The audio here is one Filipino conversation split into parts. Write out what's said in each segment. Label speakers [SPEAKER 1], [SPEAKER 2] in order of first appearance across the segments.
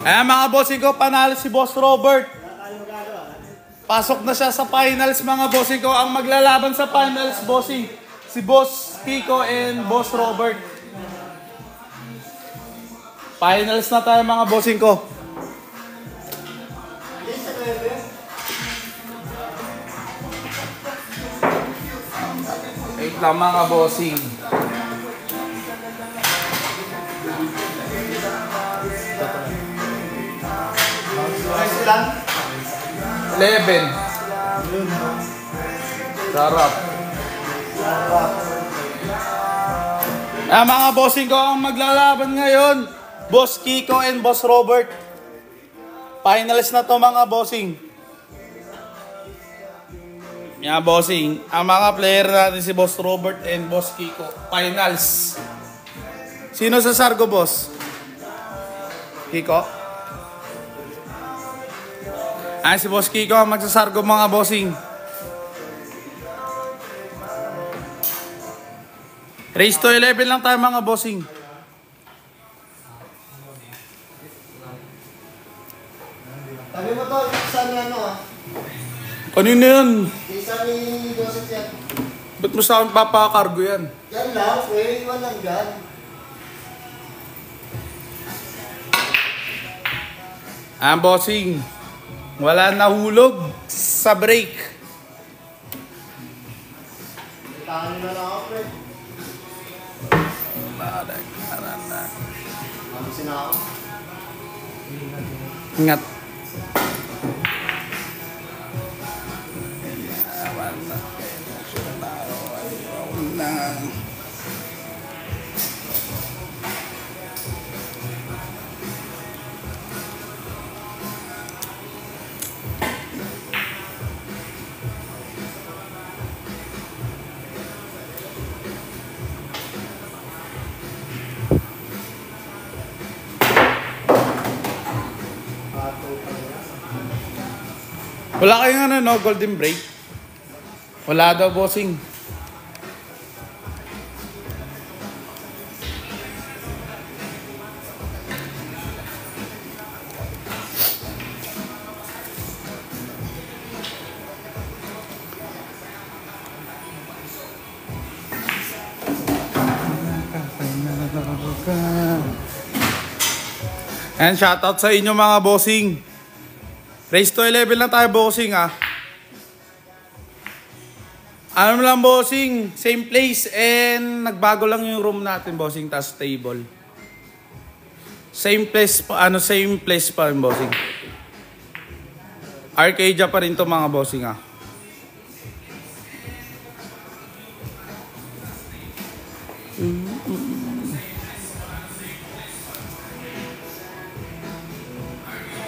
[SPEAKER 1] Ayan mga bossing ko, panalo si Boss Robert. Pasok na siya sa finals mga bossing ko. Ang maglalaban sa finals, bossing, si Boss Kiko and Boss Robert. Finals na tayo mga bossing ko. Wait lang mga bossing.
[SPEAKER 2] Ilan?
[SPEAKER 1] 11. Sarap. Mga bossing ko, ang maglalaban ngayon, Boss Kiko and Boss Robert. Finals na to mga bossing. Bossing, ang mga player natin si Boss Robert and Boss Kiko. Finals. Sino sa Sargo, boss? Kiko? Si Boss Kiko ang magsasargo mga bossing. Race to 11 lang tayo mga bossing.
[SPEAKER 2] Sabi mo to, isa ni ano ah?
[SPEAKER 1] Kanina yan?
[SPEAKER 2] Isa ni Joseph yan.
[SPEAKER 1] Ba't mo sa akin papakargo yan?
[SPEAKER 2] Yan lang, iwan lang dyan.
[SPEAKER 1] Bossing, wala nahulog sa break.
[SPEAKER 2] Itangan na lang ako, pre. Ano sinako?
[SPEAKER 1] Ingat. Wala kayong ano, no? Golden break? Wala daw, bossing. And shoutout sa inyo mga bossing. Race to 11 lang tayo bossing ah. Ano lang bossing, same place and nagbago lang yung room natin bossing, tas table. Same place pa, same place pa rin bossing. Arcadia pa rin to mga bossing ah.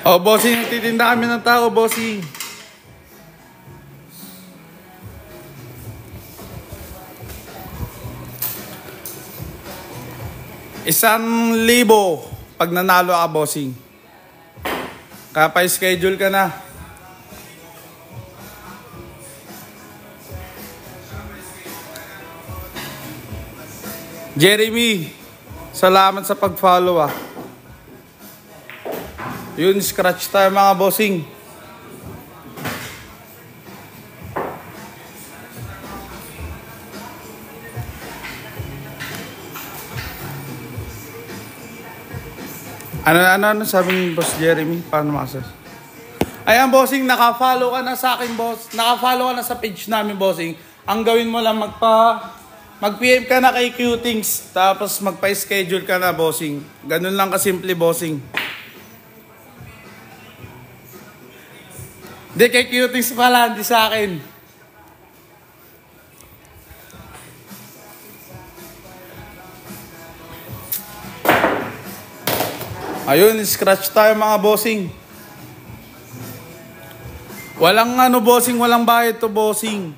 [SPEAKER 1] Oh, bossing, nagtitinda kami ng tao, bossing. ₱1,000 pag nanalo ka, bossing. Kaya pa-schedule ka na. Jeremy, salamat sa pag-follow ah. Yun, scratch tayo mga bossing. Ano sabi ni Boss Jeremy? Paano makasas? Ayan bossing, naka-follow ka na sa akin boss. Naka-follow ka na sa page namin bossing. Ang gawin mo lang mag-PM ka na kay Qtings. Tapos magpa-schedule ka na bossing. Ganun lang kasimple bossing. Hindi, kay Qtings pala, hindi sa akin. Ayun, scratch tayo mga bossing. Walang bossing, walang bayad to bossing.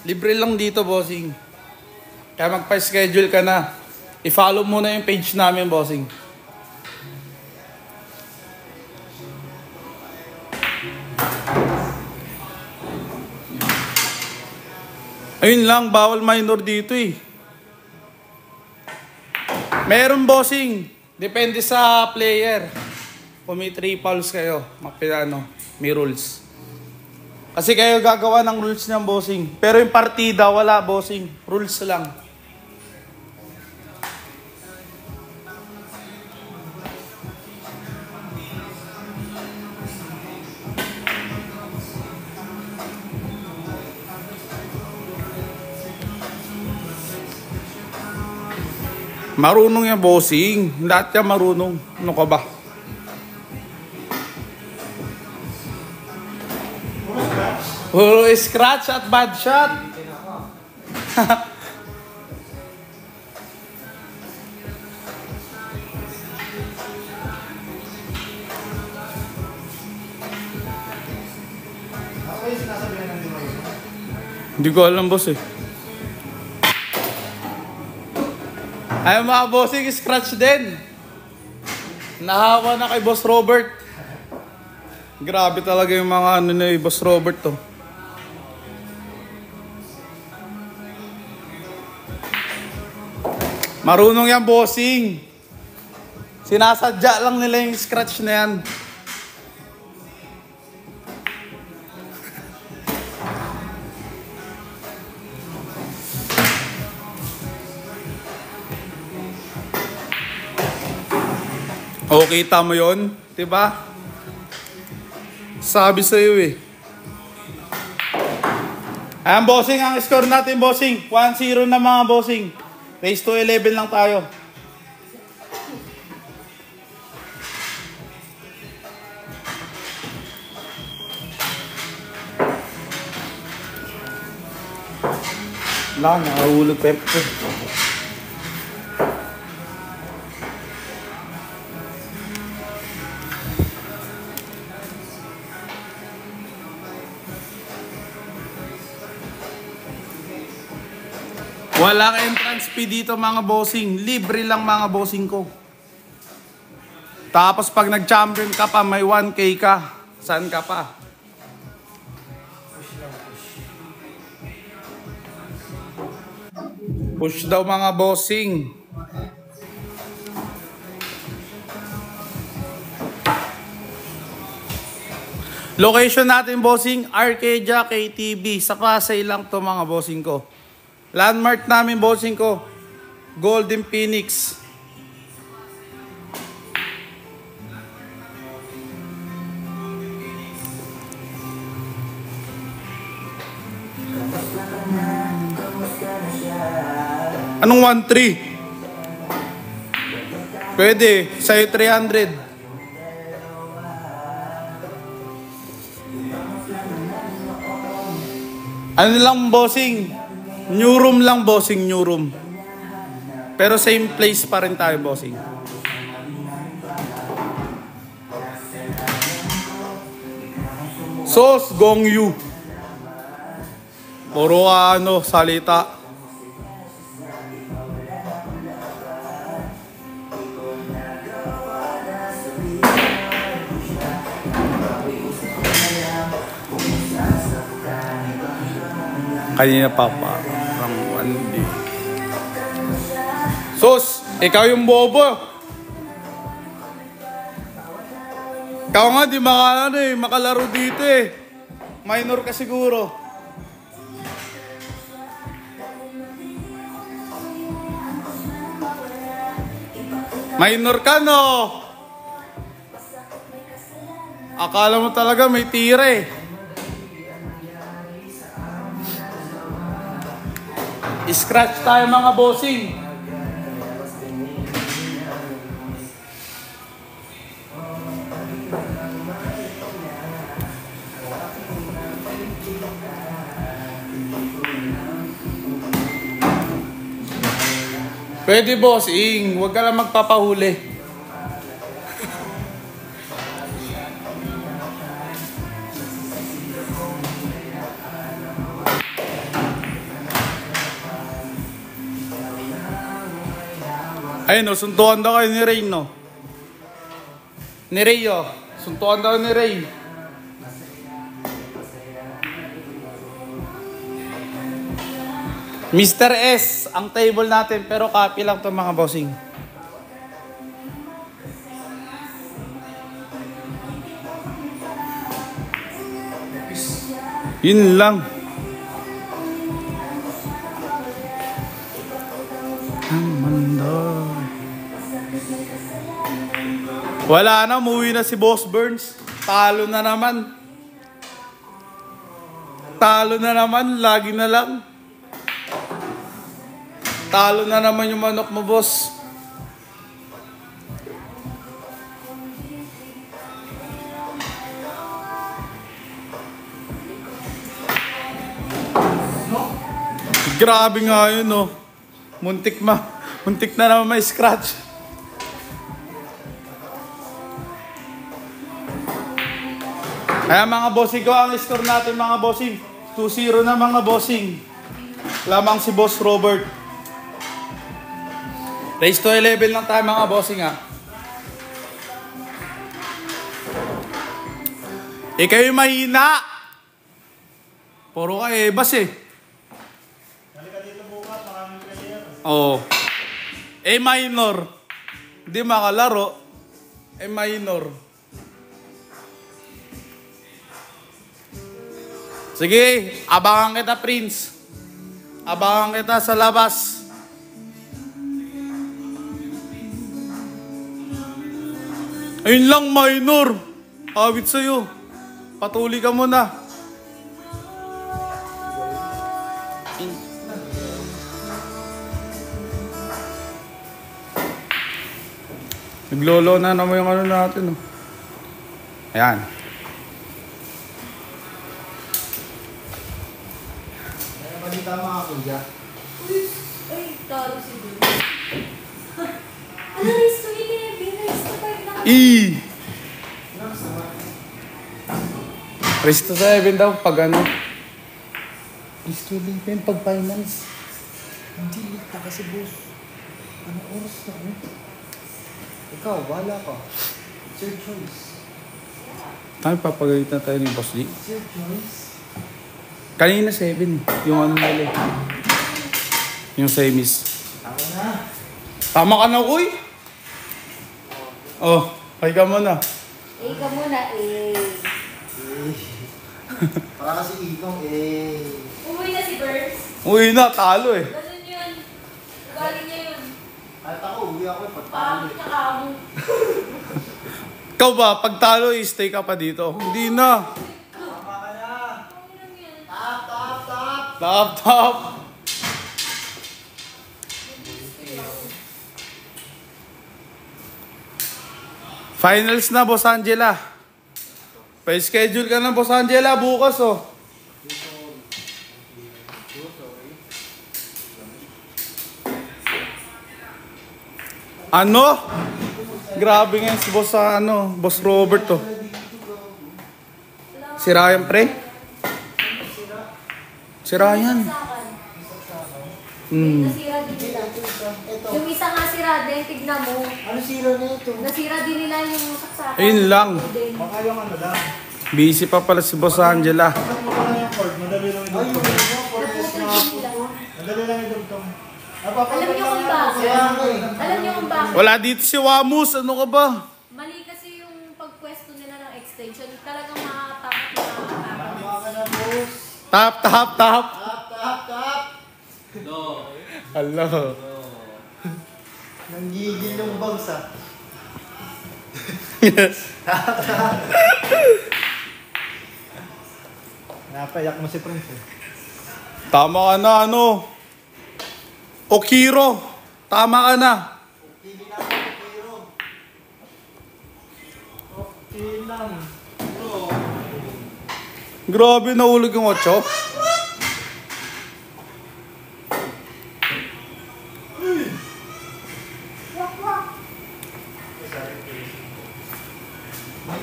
[SPEAKER 1] Libre lang dito bossing. Kaya magpa-schedule ka na. I-follow mo na yung page namin bossing. Ayun lang, bawal minor dito eh. Meron bossing. Depende sa player. Kung may 3 fouls kayo, may rules. Kasi kayo gagawa ng rules niyan, bossing. Pero yung partida, wala, bossing. Rules lang. Marunong yan, bossing. Lahat yan marunong. Ano ka ba? Puro scratch at bad shot. Hindi ko alam, boss eh. Ay, mga bossing, scratch din. Nahawa na kay Boss Robert. Grabe talaga yung mga ni Boss Robert to. Marunong yan, bossing. Sinasadya lang nila yung scratch na yan. Okay, tama yun. Diba? Sabi sa'yo eh. Ayan, bossing. Ang score natin, bossing. 1-0 na mga bossing. Race to 11 lang tayo. Wala, nakahulog Pepsi. Walang entrance fee dito mga bossing. Libre lang mga bossing ko. Tapos pag nag-champion ka pa, may 1K ka. Saan ka pa? Push daw mga bossing. Location natin bossing, Arcadia KTV. Sa Pasay lang to mga bossing ko. Landmark namin, bossing ko, Golden Phoenix. Anong 1-3? Pwede, sa'yo 300. Ano lang, bossing? New room lang, bossing, new room. Pero same place pa rin tayo, bossing. Sos, Gong Yu. Puro salita. Kanina pa parang 1D. Sos, ikaw yung bobo. Ikaw nga di makalaro dito eh. Minor ka siguro. Minor ka, no? Akala mo talaga may tira eh. Scratch tayo mga bossing. Pwede bossing, huwag ka lang magpapahuli. Ayun o, suntuan daw kayo ni Ray, no? Ni Ray, o. Suntuan daw ni Ray. Mr. S, ang table natin, pero copy lang to mga bossing. Yun lang. Ang mandar. Wala na, umuwi na si Boss Burns. Talo na naman. Talo na naman, lagi na lang. Talo na naman yung manok mo, boss. Grabe nga yun, no. Muntik na naman may scratch. Kaya mga bossing ko, ang score natin mga bossing. 2-0 na mga bossing. Lamang si Boss Robert. Race to 11 lang tayo mga bossing ha. Kayo mahina. Puro ka bas eh.
[SPEAKER 2] Halika dito bukas, maraming player.
[SPEAKER 1] Oo. Minor. Hindi makalaro. Minor. Sige, abangan kita, Prince. Abangan kita sa labas. Ayun lang, minor. Awit sa'yo. Patuloy ka muna. Naglolo na naman yung ano natin. Oh. Ayan.
[SPEAKER 2] Balita mga kuya.
[SPEAKER 3] Ay, taro si Bill. Ano, race to 11, race to 5 na.
[SPEAKER 1] Race to 7 daw pag ano. Race to 11 pag finals.
[SPEAKER 2] Hindi ka kasi boss. Ano oras na eh? Ikaw, wala ka. It's your choice.
[SPEAKER 1] Tayo papagalit na tayo ni Boss Lee.
[SPEAKER 2] It's your choice.
[SPEAKER 1] Kanina 7. Yung ano nila. Yung semis.
[SPEAKER 2] Tama na.
[SPEAKER 1] Tama ka na, uy! Oh, kay ka muna.
[SPEAKER 3] Ka muna,
[SPEAKER 2] Para kasi ikong
[SPEAKER 3] Umuwi na si Burns.
[SPEAKER 1] Uy na, talo eh.
[SPEAKER 3] Ganun yun. Galing niya yun.
[SPEAKER 2] At ako, uwi ako pagpapalo
[SPEAKER 3] Pangit niya kamo.
[SPEAKER 1] Ikaw ba, pag talo, stay ka pa dito? Hindi na.
[SPEAKER 2] Tama ka na.
[SPEAKER 3] Ano lang yan?
[SPEAKER 2] Tap.
[SPEAKER 1] Top. Finals na, Boss Angela. Pa-schedule ka na, Boss Angela, bukas oh. Ano? Grabe nga si Boss Boss Robert to. Si Ryan pre? Si Ryan.
[SPEAKER 3] Nasira din nila. Yung isa nga sira din, tignan mo.
[SPEAKER 2] Ano sila na ito?
[SPEAKER 3] Nasira din nila yung saksakan.
[SPEAKER 1] Ayun lang.
[SPEAKER 2] Baka yung ano lang.
[SPEAKER 1] Busy pa pala si Boss Angela.
[SPEAKER 2] Madali lang yung Madali lang yung dugtong.
[SPEAKER 3] Alam niyo kung bakit? Alam niyo kung bakit?
[SPEAKER 1] Wala dito si Wamus. Ano ka ba?
[SPEAKER 3] Mali kasi yung pagpwesto nila ng extension. Talagang makakatakot na makakatakot.
[SPEAKER 2] Tama ka na, boss.
[SPEAKER 1] Tap.
[SPEAKER 2] Tap.
[SPEAKER 1] Hello.
[SPEAKER 2] Nanggigil yung bangs ah. Napayak mo si Prince eh.
[SPEAKER 1] Tama ka na, Okiro. Tama ka na.
[SPEAKER 2] Okay lang.
[SPEAKER 1] Grabe, nahulog yung 8.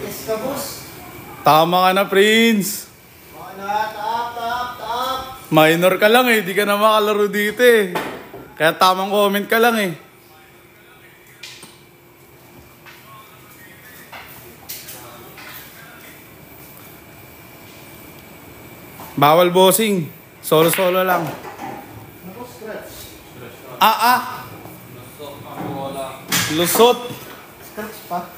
[SPEAKER 2] Yes ka, boss.
[SPEAKER 1] Tama ka na, Prince.
[SPEAKER 2] Mga na, tap.
[SPEAKER 1] Minor ka lang eh. Di ka na makalaro dito eh. Kaya tamang comment ka lang eh. Bawal bossing. Solo lang.
[SPEAKER 2] Ako, scratch.
[SPEAKER 1] Lusot.
[SPEAKER 2] Scratch pa.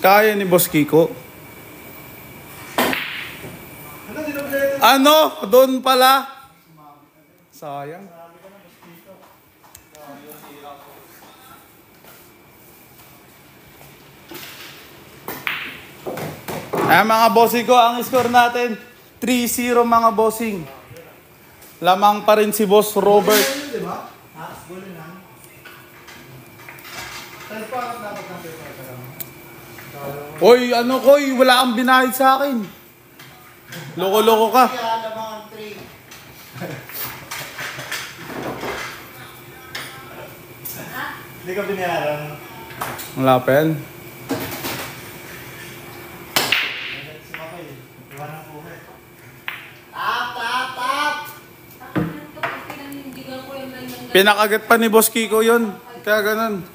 [SPEAKER 1] Kaya ni Boss Kiko.
[SPEAKER 2] Ano, dinoblete?
[SPEAKER 1] Ano? Doon pala. Sayang. Ay mga bossing ko, ang score natin 3-0 mga bossing. Lamang pa rin si Boss Robert.
[SPEAKER 2] Di ba? Ha? Gulo lang. Tayo pa ako dapat ng paper.
[SPEAKER 1] Hoy, ano koy, wala kang binahid sa akin. Loko-loko ka.
[SPEAKER 2] Kaya lamang 3. Hindi ka binayaran.
[SPEAKER 1] Wala pa yan.
[SPEAKER 2] Iwanan po eh. Tap!
[SPEAKER 3] Kapag pinanindigan ko yung line ng
[SPEAKER 1] Pinakagat pa ni Boss Kiko yun. Kaya ganun.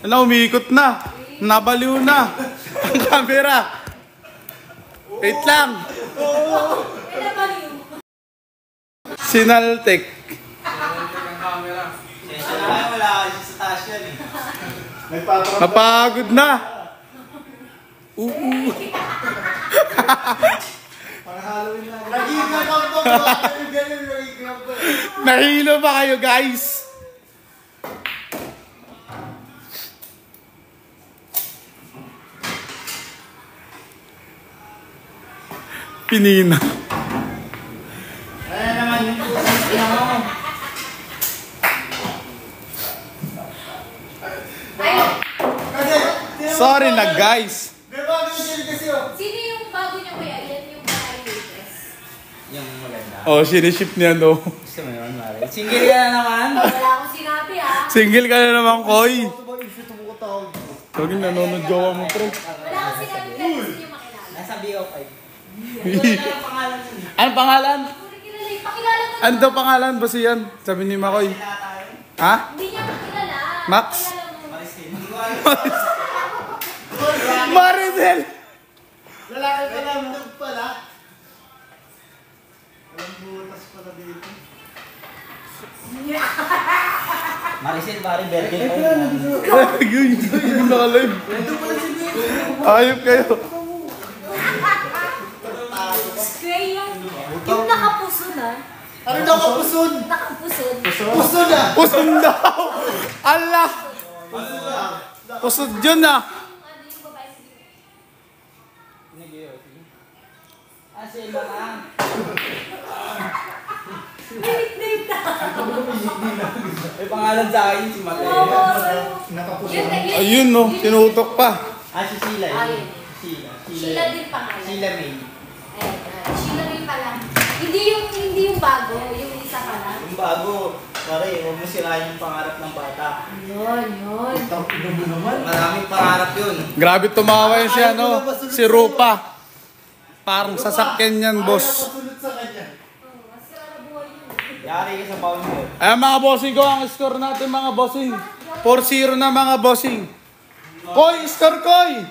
[SPEAKER 1] Ano, umiikot na. Nabaliw na. Ang camera. Wait lang.
[SPEAKER 3] pinabaliw.
[SPEAKER 1] Sinaltek.
[SPEAKER 2] Wala kasi sa taas yan eh. Nagpaparang.
[SPEAKER 1] Napagod na.
[SPEAKER 2] Parang Halloween lang. Nagiging ako po. Nagiging ako.
[SPEAKER 1] Nahilo ba kayo guys? Pinina.
[SPEAKER 2] Ayan naman yung puso mo.
[SPEAKER 3] Ay,
[SPEAKER 1] Sorry na guys.
[SPEAKER 2] Di ba? Kasi oh.
[SPEAKER 3] sino yung bago niya kuya? Yan yung latest.
[SPEAKER 4] Yung maganda.
[SPEAKER 1] Oh, siniship niya no.
[SPEAKER 4] Gusto mo yun, Mare? Single ka na naman.
[SPEAKER 3] Wala akong sinabi ah.
[SPEAKER 1] Single ka na naman, Koy.
[SPEAKER 2] Ito ba issue ito mo tawag?
[SPEAKER 1] Huwag yung nanonood jowa mo, pre.
[SPEAKER 3] Wala akong sinabi pero gusto niyo makilala.
[SPEAKER 4] Nasa BO5. Wala na yung pangalan nun.
[SPEAKER 1] Anong pangalan?
[SPEAKER 3] Puro kilala yung pakilala ko.
[SPEAKER 1] Ano daw pangalan ba siyan? Sabi ni Makoy. Ha?
[SPEAKER 3] Hindi niya makilala.
[SPEAKER 1] Max?
[SPEAKER 3] Pakilala mo.
[SPEAKER 4] Marisin. Hindi ko alam.
[SPEAKER 1] Maricel!
[SPEAKER 2] Lalaki ka lang pala. Walang butas pala dito.
[SPEAKER 4] Marisin, Mari, Bergen pa yun.
[SPEAKER 1] Yun, yung nakalive. Ayop kayo.
[SPEAKER 3] Gray yung nakapuso na.
[SPEAKER 2] Ano daw kapusun?
[SPEAKER 3] Nakapuson.
[SPEAKER 2] Puso na!
[SPEAKER 1] Pusod daw! Allah! Pusod yun ah!
[SPEAKER 3] Ano yung babae?
[SPEAKER 4] Kasi lang.
[SPEAKER 3] Nickname na.
[SPEAKER 4] May pangalan sa akin si Mate.
[SPEAKER 3] Yun,
[SPEAKER 1] Ayun no, tinutok pa.
[SPEAKER 4] Si Sheila yun.
[SPEAKER 3] Ayun.
[SPEAKER 4] Sheila.
[SPEAKER 3] Sheila din pangalan.
[SPEAKER 4] Sheila May.
[SPEAKER 3] Ayan, Sheila rin pala. Hindi yung bago, yung isa pala.
[SPEAKER 4] Yung bago, Mare, huwag mo sirahin yung pangarap ng bata.
[SPEAKER 3] Yun.
[SPEAKER 4] Maraming pangarap yun.
[SPEAKER 1] Grabe tumawa yun si ano, si Rupa. Parang sasakyan yan, boss.
[SPEAKER 2] Kasunod sa kanya.
[SPEAKER 3] Masira na buhay yun.
[SPEAKER 4] Yari ka sa pound mo.
[SPEAKER 1] Ayan mga bossing ko, ang score natin mga bossing. 4-0 na mga bossing. Koy, score Koy!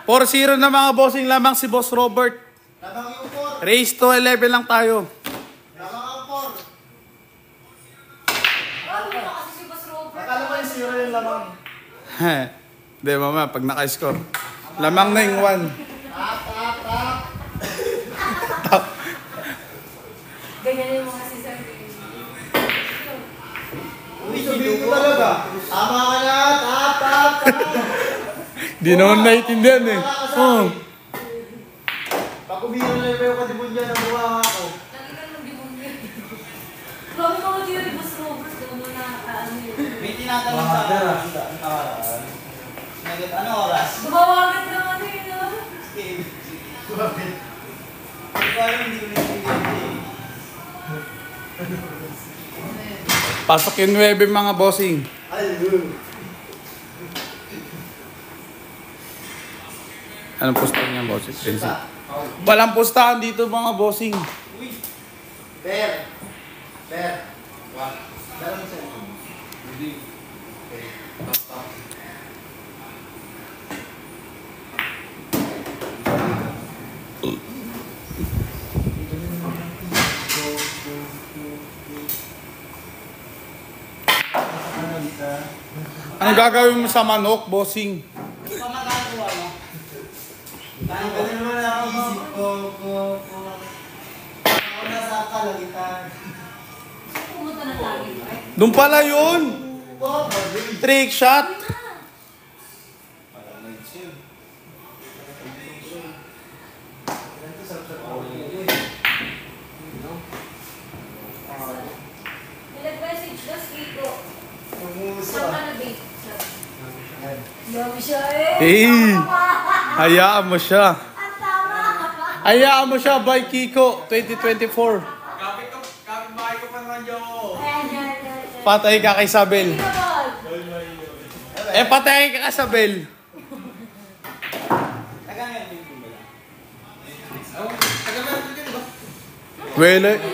[SPEAKER 1] 4-0 na mga bossing, lamang si Boss Robert.
[SPEAKER 2] Lamang yung 4.
[SPEAKER 1] Race to 11 lang tayo.
[SPEAKER 2] Lamang ang 4.
[SPEAKER 3] Ano kasi si Boss Robert?
[SPEAKER 2] Akala ko yung 0 yung lamang.
[SPEAKER 1] Hindi mama, pag naka-score. Lamang na yung 1.
[SPEAKER 3] Ganyan yung mga sisar.
[SPEAKER 2] Uy, sabihin ko talaga. Tama ka na. Tap.
[SPEAKER 1] Di naman naiintindihan eh. Oh.
[SPEAKER 2] Pag kumira na yung kadibunyan ng buha ako.
[SPEAKER 3] Lagi ka naman demonyo. Grabe mga di rin Boss Robert. Doon mo na ano yun.
[SPEAKER 4] May tinatanong sa nakaraan. Ano oras?
[SPEAKER 3] Gumawagan na ano yun.
[SPEAKER 4] Steve. Hindi ko alam, hindi ko naiintindihan eh.
[SPEAKER 1] Pasok yung 9 mga bossing.
[SPEAKER 2] Ayun.
[SPEAKER 1] Anong pustahan niya bossing? Walang pustahan dito mga bossing.
[SPEAKER 2] Per. Meron sa
[SPEAKER 1] Ano gagawin mo sa manok, bossing?
[SPEAKER 4] Hindi pa magagawa, no?
[SPEAKER 2] Ay, ganun naman ang isip ko. Ako nasa kalagitan.
[SPEAKER 3] Pumunta na lagi ba?
[SPEAKER 1] Doon pala yun! Trick shot!
[SPEAKER 3] Nag-message na Kiko.
[SPEAKER 2] Tumusa.
[SPEAKER 3] Saan ka na, babe? Yummy siya eh.
[SPEAKER 1] Hey! Hayaan mo siya.
[SPEAKER 3] Ang tama.
[SPEAKER 1] Hayaan mo siya by Kiko 2024.
[SPEAKER 4] Kapit bahay ko pa naman, Joe.
[SPEAKER 3] Ayan.
[SPEAKER 1] Patay ka kay Sabel.
[SPEAKER 3] Sige naman.
[SPEAKER 1] Patay ka kay Sabel.
[SPEAKER 4] Tagangan din ko ba?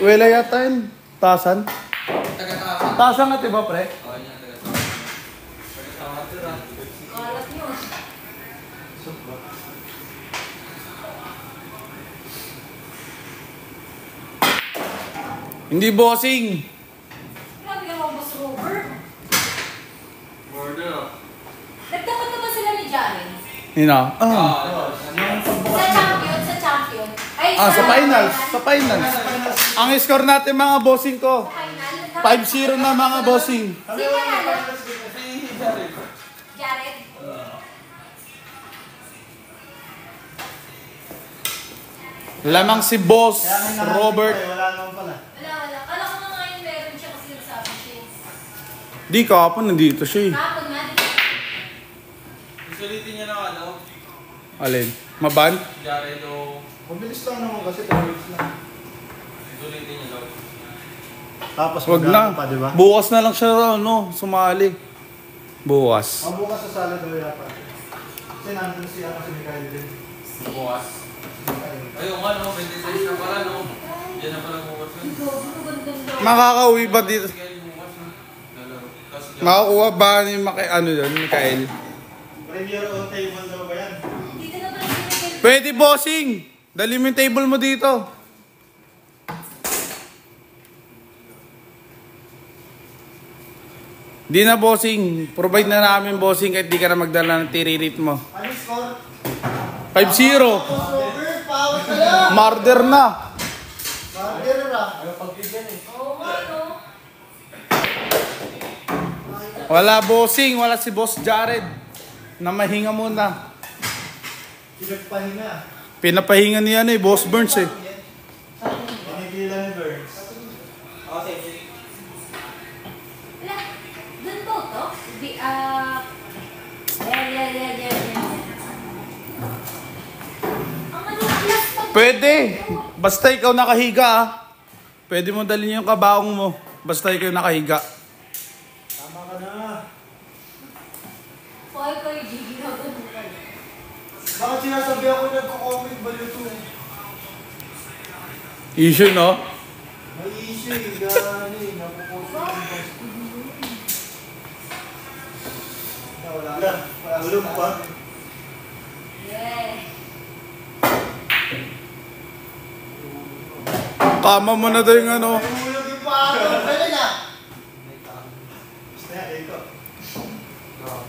[SPEAKER 1] Wela yata yun. Tasan. Tasan nga diba, pre?
[SPEAKER 3] Kalat nyo.
[SPEAKER 1] Hindi bossing.
[SPEAKER 3] Grabe ka mga Boss Robert.
[SPEAKER 4] Border.
[SPEAKER 3] Nagtapat na ba sila ni Jaren?
[SPEAKER 1] Yun na.
[SPEAKER 3] Sa champion. Ay,
[SPEAKER 1] Sa finals. Sa finals. Ang score natin mga bossing ko.
[SPEAKER 3] Final.
[SPEAKER 1] 5-0 na mga bossing.
[SPEAKER 3] Sino nanalo? Jared?
[SPEAKER 1] Lamang si Boss Robert.
[SPEAKER 2] Wala naman pala.
[SPEAKER 3] Wala. Kala ko nga ngayon meron siya kasi nagsabi siya.
[SPEAKER 1] Di kahapon nandito siya eh.
[SPEAKER 3] Kapag nga, di ba?
[SPEAKER 4] Isulitin niya na ano,
[SPEAKER 1] Alin? Maban?
[SPEAKER 4] Jared o
[SPEAKER 2] Mabilis lang naman kasi 2 weeks lang.
[SPEAKER 4] isulitin niya daw.
[SPEAKER 2] Tapos
[SPEAKER 1] Wag
[SPEAKER 2] magkano
[SPEAKER 1] na.
[SPEAKER 2] pa, di ba?
[SPEAKER 1] Bukas na lang siya sumali. Bukas.
[SPEAKER 2] Mabukas sa sala daw yata. Kasi nandun siya kasi Mikael din.
[SPEAKER 4] Bukas. Ayun nga, no? 26 na pala, no? Yan na pala bukas.
[SPEAKER 1] Makakauwi ba dito?
[SPEAKER 4] Sige, bukas, no? Lalaro. Tapos,
[SPEAKER 1] Makakuha ba ni Mikael?
[SPEAKER 2] Premier on table daw ba yan?
[SPEAKER 3] Dito na ba sinigil?
[SPEAKER 1] Pwede bossing! Dali mo yung table mo dito. Di na bossing. Provide na namin bossing kahit di ka na magdala ng tiririt mo.
[SPEAKER 2] Ano score?
[SPEAKER 1] 5-0.
[SPEAKER 2] Over, pawat na lang!
[SPEAKER 1] Murder na.
[SPEAKER 2] Marger na.
[SPEAKER 3] Oo nga, no?
[SPEAKER 1] Wala bossing. Wala si Boss Jared. Na mahinga muna.
[SPEAKER 2] Pinagpahinga.
[SPEAKER 1] Pinapahinga niya Boss Burns eh.
[SPEAKER 2] Pinigilan ni Burns.
[SPEAKER 4] Okay.
[SPEAKER 3] Wala. Doon po to? Yeah. Ang manulas pag...
[SPEAKER 1] Pwede. Basta ikaw nakahiga Pwede mo dalhin yung kabaong mo. Basta ikaw nakahiga.
[SPEAKER 2] Tama ka na.
[SPEAKER 3] Hoy, kayo, Gigi, na ito.
[SPEAKER 2] Bakit sinasabi ako nagko-comment ba dito?
[SPEAKER 1] Issue, no?
[SPEAKER 2] May issue eh. Gani. Napupost ko yung post. Wala na. Ulog pa.
[SPEAKER 3] Yeah.
[SPEAKER 1] Kama mo na daw yung ano.
[SPEAKER 2] Ulog yung pato. Pwede na. Basta yan, ito.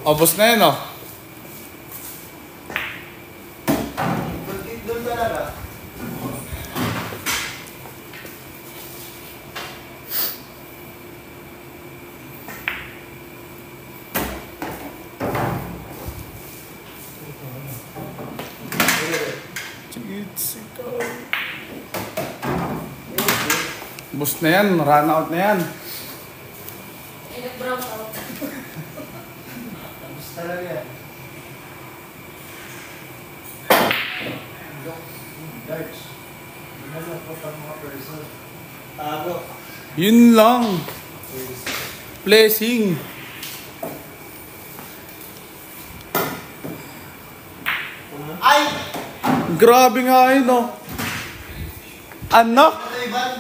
[SPEAKER 1] Obos na yun,
[SPEAKER 2] Doon talaga.
[SPEAKER 1] Obos na yan. Run out na yan.
[SPEAKER 3] Ay, nag-brown out.
[SPEAKER 2] Basta talaga yan. Darts. Ano po ang mga person? Tago.
[SPEAKER 1] Yun lang. Blessing.
[SPEAKER 2] Ay!
[SPEAKER 1] Grabe nga yun, Ano?
[SPEAKER 2] Pwede na iban?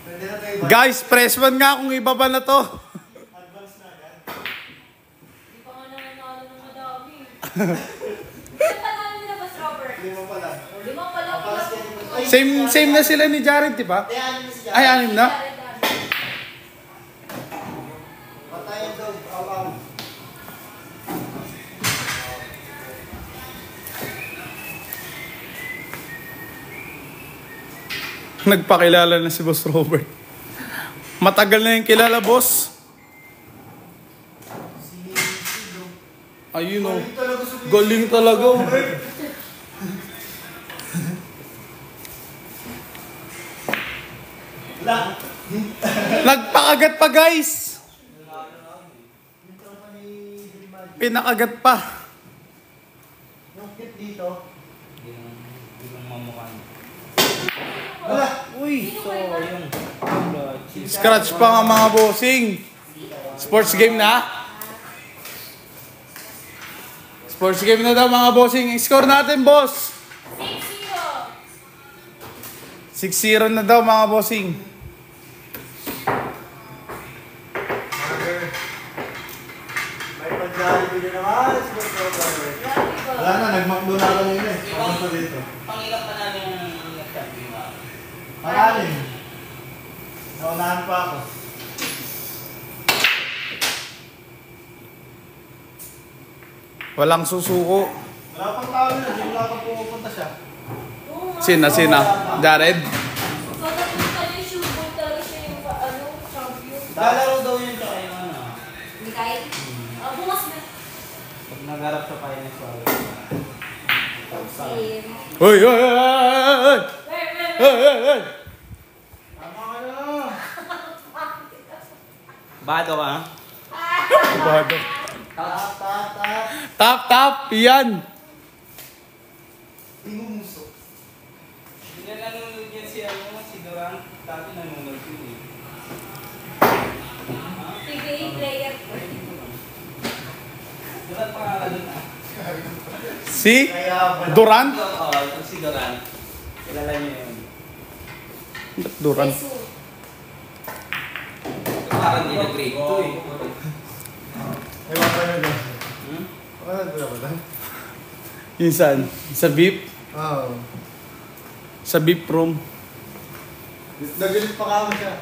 [SPEAKER 2] Pwede na tayo iban?
[SPEAKER 1] Guys, press 1 nga kung iba ba na to.
[SPEAKER 2] Advance na yan.
[SPEAKER 3] Hindi pa nga nanalo ng madami. Ilan panalo nila, Boss Robert?
[SPEAKER 2] 5 pala.
[SPEAKER 3] 5 pa lang.
[SPEAKER 2] Tapos yan yung- Ay,
[SPEAKER 1] Same na sila ni Jared, di ba?
[SPEAKER 2] Kaya ano na si Jared?
[SPEAKER 1] Ay, 6 na?
[SPEAKER 3] Jared,
[SPEAKER 2] Patayan daw. Aw-aw.
[SPEAKER 1] Nagpakilala na si Boss Robert. Matagal na yung kilala, boss. Ayun o. Galing talaga. Nagpakagat pa, guys. Pinakagat pa.
[SPEAKER 2] Yung kit dito.
[SPEAKER 3] Uy! So, yung...
[SPEAKER 1] Scratch pa nga mga bossing. Sports game na. Sports game na daw mga bossing. Score natin, boss.
[SPEAKER 3] 6-0.
[SPEAKER 1] 6-0 na daw mga bossing.
[SPEAKER 2] May pag-jollibee na naman. Wala na, nag-McDo na lang yun eh. Papunta dito.
[SPEAKER 4] Pangilan pa namin yung nag-camping ba?
[SPEAKER 2] Pangalim. Naunahan pa ako.
[SPEAKER 1] Walang susuko.
[SPEAKER 2] Wala pang tao na, hindi wala pang pumupunta siya.
[SPEAKER 1] Sina? Jared?
[SPEAKER 3] Pagkapunta niya, shootball talaga siya yung champion.
[SPEAKER 4] Lalaro daw yun sa kayo ano.
[SPEAKER 3] Hindi kahit? Bukas na.
[SPEAKER 4] Pag nagharap sa finance wala.
[SPEAKER 3] Same.
[SPEAKER 1] Hoy, hoy, hoy, hoy, hoy.
[SPEAKER 2] Tama ka na.
[SPEAKER 4] Bado ka?
[SPEAKER 1] Bado.
[SPEAKER 2] Tap.
[SPEAKER 1] Tap. Yan.
[SPEAKER 2] Tingumuso.
[SPEAKER 4] Hindi na nanonood yan si Durant. Dati nanonood yun eh.
[SPEAKER 3] PBA player.
[SPEAKER 4] Durant pangalan doon ah.
[SPEAKER 1] Si
[SPEAKER 2] Kaya pala.
[SPEAKER 1] Durant.
[SPEAKER 4] Oo, ito si Durant. Kilala niyo yun.
[SPEAKER 1] Durant.
[SPEAKER 3] Jesus.
[SPEAKER 4] Parang hindi na grade 2 eh.
[SPEAKER 2] May wapa na doon. Wala na ba?
[SPEAKER 1] Yun saan? Sa VIP?
[SPEAKER 2] Oo.
[SPEAKER 1] Sa VIP room.
[SPEAKER 2] Nagalit pa kamo siya.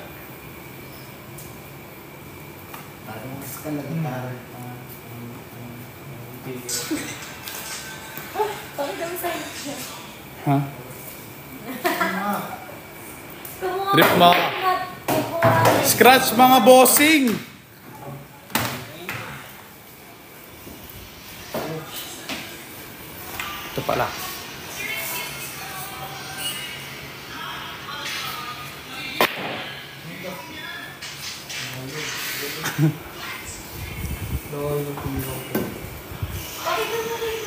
[SPEAKER 2] Parang mas ka na gitara.
[SPEAKER 3] Bakit ang sa'yo siya?
[SPEAKER 1] Ha?
[SPEAKER 3] Kumuha
[SPEAKER 1] Rip
[SPEAKER 3] ka
[SPEAKER 1] mo.
[SPEAKER 3] ng mat. Kumuha.
[SPEAKER 1] Scratch mga bossing. Ito pala.
[SPEAKER 3] Bakit ang mga kayo